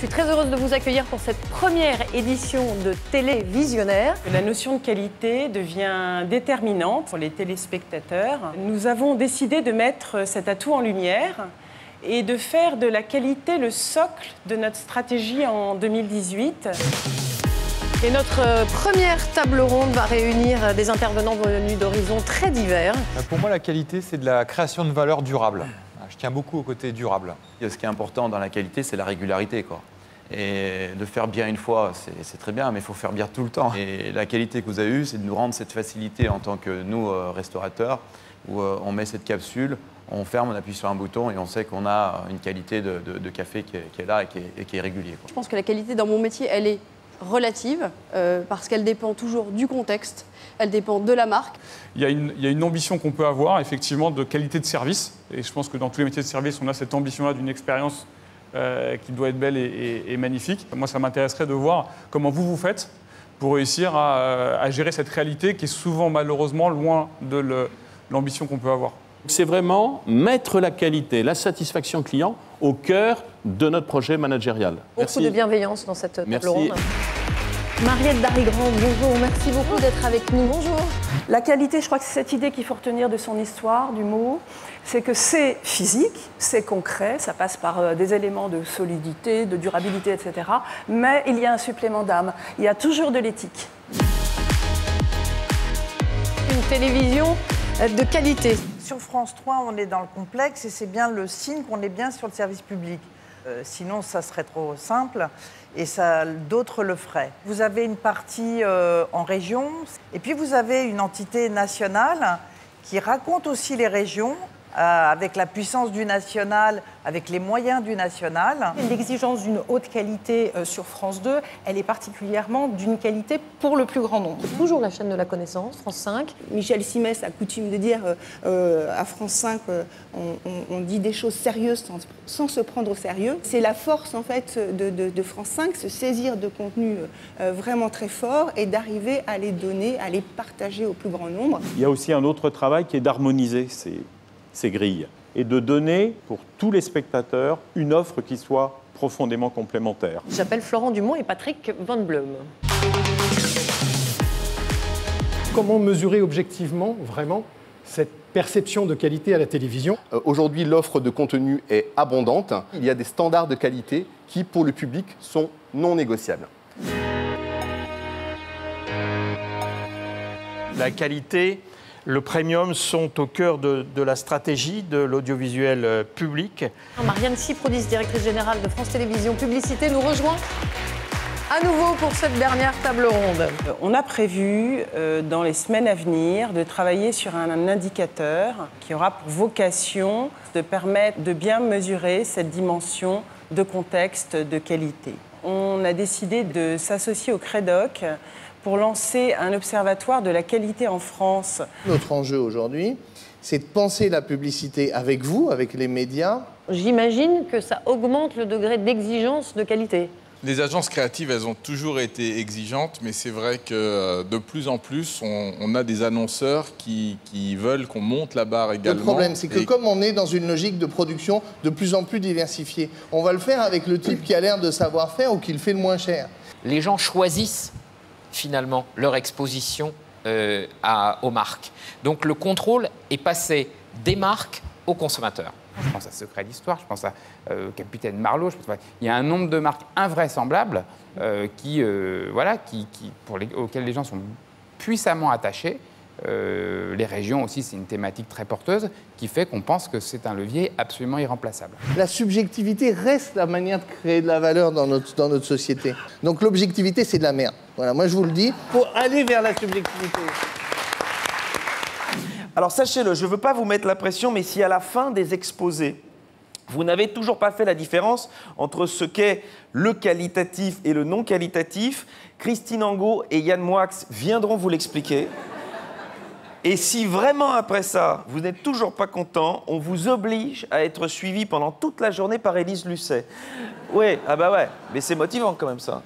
suis très heureuse de vous accueillir pour cette première édition de Télévisionnaire. La notion de qualité devient déterminante pour les téléspectateurs. Nous avons décidé de mettre cet atout en lumière et de faire de la qualité le socle de notre stratégie en 2018. Et notre première table ronde va réunir des intervenants venus d'horizons très divers. Pour moi, la qualité, c'est de la création de valeur durable. Je tiens beaucoup au côté durable. Ce qui est important dans la qualité, c'est la régularité, quoi. Et de faire bien une fois, c'est très bien, mais il faut faire bien tout le temps. Et la qualité que vous avez eue, c'est de nous rendre cette facilité en tant que nous, restaurateurs, où on met cette capsule, on ferme, on appuie sur un bouton et on sait qu'on a une qualité de café qui est là et qui est régulier, quoi. Je pense que la qualité dans mon métier, elle est relative, parce qu'elle dépend toujours du contexte, elle dépend de la marque. Il y a une ambition qu'on peut avoir, effectivement, de qualité de service. Et je pense que dans tous les métiers de service, on a cette ambition-là d'une expérience qui doit être belle et magnifique. Moi, ça m'intéresserait de voir comment vous faites pour réussir à gérer cette réalité qui est souvent, malheureusement, loin de l'ambition qu'on peut avoir. C'est vraiment mettre la qualité, la satisfaction client au cœur de notre projet managérial. Beaucoup de bienveillance dans cette table ronde. Merci. Mariette Darigrand, bonjour, merci beaucoup d'être avec nous. Bonjour. La qualité, je crois que c'est cette idée qu'il faut retenir de son histoire, du mot, c'est que c'est physique, c'est concret, ça passe par des éléments de solidité, de durabilité, etc. Mais il y a un supplément d'âme, il y a toujours de l'éthique. Une télévision de qualité. Sur France 3, on est dans le complexe et c'est bien le signe qu'on est bien sur le service public. Sinon, ça serait trop simple et d'autres le feraient. Vous avez une partie en région et puis vous avez une entité nationale qui raconte aussi les régions avec la puissance du national, avec les moyens du national. L'exigence d'une haute qualité sur France 2, elle est particulièrement d'une qualité pour le plus grand nombre. Toujours la chaîne de la connaissance, France 5. Michel Simès a coutume de dire à France 5, on dit des choses sérieuses sans se prendre au sérieux. C'est la force en fait de France 5, se saisir de contenus vraiment très forts et d'arriver à les donner, à les partager au plus grand nombre. Il y a aussi un autre travail qui est d'harmoniser ces grilles et de donner pour tous les spectateurs une offre qui soit profondément complémentaire. J'appelle Florent Dumont et Patrick Van Blum. Comment mesurer objectivement, vraiment, cette perception de qualité à la télévision? Aujourd'hui, l'offre de contenu est abondante. Il y a des standards de qualité qui, pour le public, sont non négociables. La qualité, le premium sont au cœur de la stratégie de l'audiovisuel public. Marianne Cyprodis, directrice générale de France Télévisions Publicité, nous rejoint à nouveau pour cette dernière table ronde. On a prévu, dans les semaines à venir, de travailler sur un indicateur qui aura pour vocation de permettre de bien mesurer cette dimension de contexte, de qualité. On a décidé de s'associer au CREDOC pour lancer un observatoire de la qualité en France. Notre enjeu aujourd'hui, c'est de penser la publicité avec vous, avec les médias. J'imagine que ça augmente le degré d'exigence de qualité. Les agences créatives, elles ont toujours été exigeantes, mais c'est vrai que de plus en plus, on a des annonceurs qui veulent qu'on monte la barre également. Le problème, c'est que comme on est dans une logique de production de plus en plus diversifiée, on va le faire avec le type qui a l'air de savoir faire ou qui le fait le moins cher. Les gens choisissent finalement leur exposition aux marques. Donc le contrôle est passé des marques aux consommateurs. Je pense à Secret d'Histoire, je pense à Capitaine Marlowe. Il y a un nombre de marques invraisemblables auxquelles les gens sont puissamment attachés. Les régions aussi, c'est une thématique très porteuse qui fait qu'on pense que c'est un levier absolument irremplaçable. La subjectivité reste la manière de créer de la valeur dans notre société. Donc l'objectivité, c'est de la merde. Voilà, moi je vous le dis, pour aller vers la subjectivité. Alors sachez-le, je ne veux pas vous mettre la pression, mais si à la fin des exposés, vous n'avez toujours pas fait la différence entre ce qu'est le qualitatif et le non qualitatif, Christine Angot et Yann Moix viendront vous l'expliquer. Et si vraiment après ça, vous n'êtes toujours pas content, on vous oblige à être suivi pendant toute la journée par Élise Lucet. Ouais, ah bah ouais, mais c'est motivant quand même ça.